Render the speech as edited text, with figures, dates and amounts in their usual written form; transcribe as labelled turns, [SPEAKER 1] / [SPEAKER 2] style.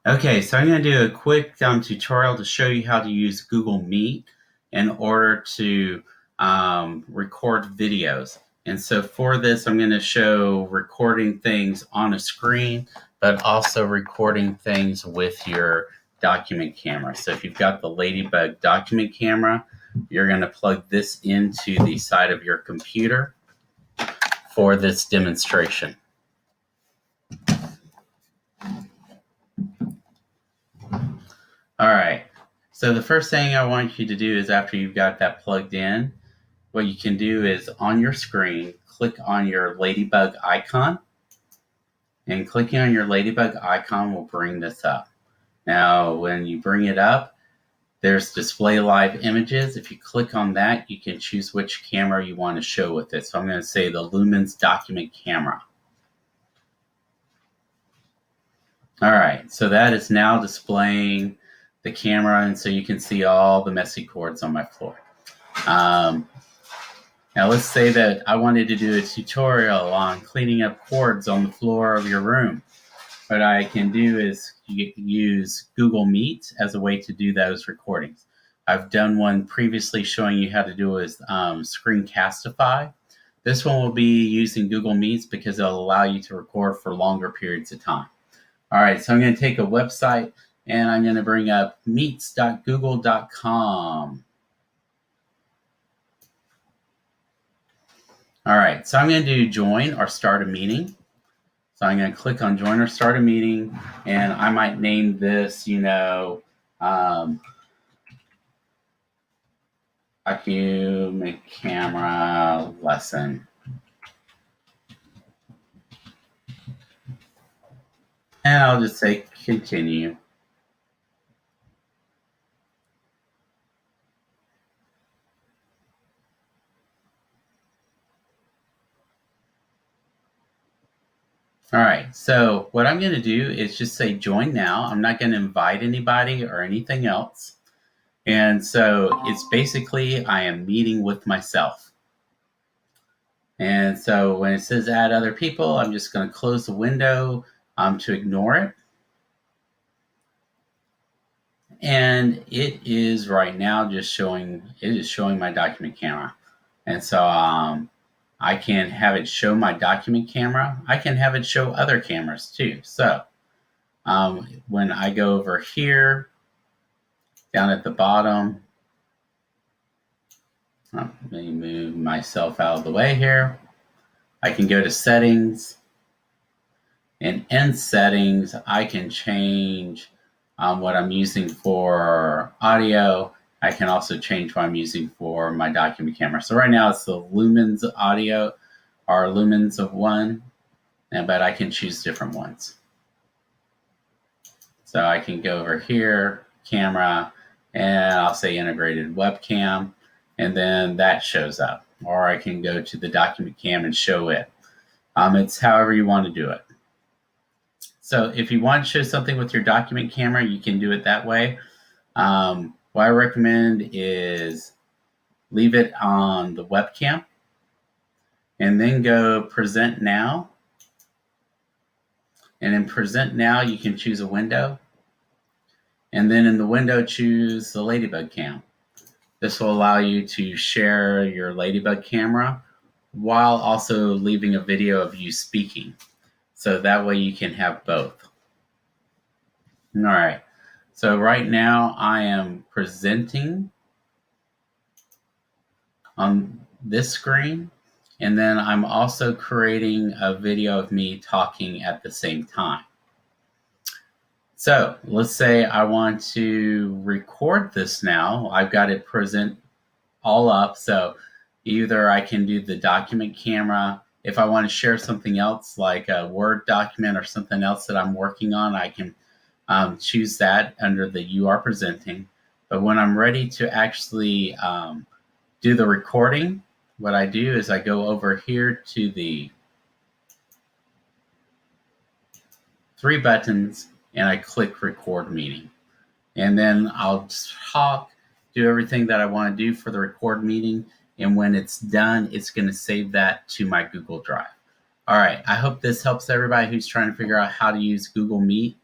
[SPEAKER 1] Okay, so I'm going to do a quick tutorial to show you how to use Google Meet in order to record videos. And so for this, I'm going to show recording things on a screen, but also recording things with your document camera. So if you've got the Ladybug document camera, you're going to plug this into the side of your computer for this demonstration. All right. So the first thing I want you to do is after you've got that plugged in, what you can do is on your screen, click on your Ladybug icon. And clicking on your Ladybug icon will bring this up. Now, when you bring it up, there's display live images. If you click on that, you can choose which camera you want to show with it. So I'm going to say the Lumens document camera. All right, so that is now displaying the camera, and so you can see all the messy cords on my floor. Now let's say that I wanted to do a tutorial on cleaning up cords on the floor of your room. What I can do is use Google Meet as a way to do those recordings. I've done one previously showing you how to do with screencastify. This one will be using Google Meets because it'll allow you to record for longer periods of time. All right, so I'm going to take a website and I'm going to bring up meets.google.com. All right, so I'm going to do join or start a meeting. So I'm going to click on join or start a meeting, and I might name this, document camera lesson. And I'll just say continue. All right, so what I'm going to do is just say join now. I'm not going to invite anybody or anything else. And so it's basically I am meeting with myself. And so when it says add other people, I'm just going to close the window to ignore it. And it is right now just showing my document camera. And so I can have it show my document camera. I can have it show other cameras too. So when I go over here, down at the bottom, let me move myself out of the way here. I can go to settings, and in settings, I can change what I'm using for audio. I can also change what I'm using for my document camera. So right now it's the Lumens audio or Lumens of one, but I can choose different ones. So I can go over here, camera, and I'll say integrated webcam, and then that shows up. Or I can go to the document cam and show it. It's however you want to do it. So if you want to show something with your document camera, you can do it that way. What I recommend is leave it on the webcam and then go present now. And in present now, you can choose a window. And then in the window, choose the Ladybug cam. This will allow you to share your Ladybug camera while also leaving a video of you speaking. So that way you can have both. All right. So right now I am presenting on this screen, and then I'm also creating a video of me talking at the same time. So let's say I want to record this now. I've got it present all up. So either I can do the document camera. If I want to share something else like a Word document or something else that I'm working on, I can choose that under the You Are Presenting. But when I'm ready to actually do the recording, what I do is I go over here to the three buttons and I click record meeting. And then I'll talk, do everything that I want to do for the record meeting. And when it's done, it's going to save that to my Google Drive. All right, I hope this helps everybody who's trying to figure out how to use Google Meet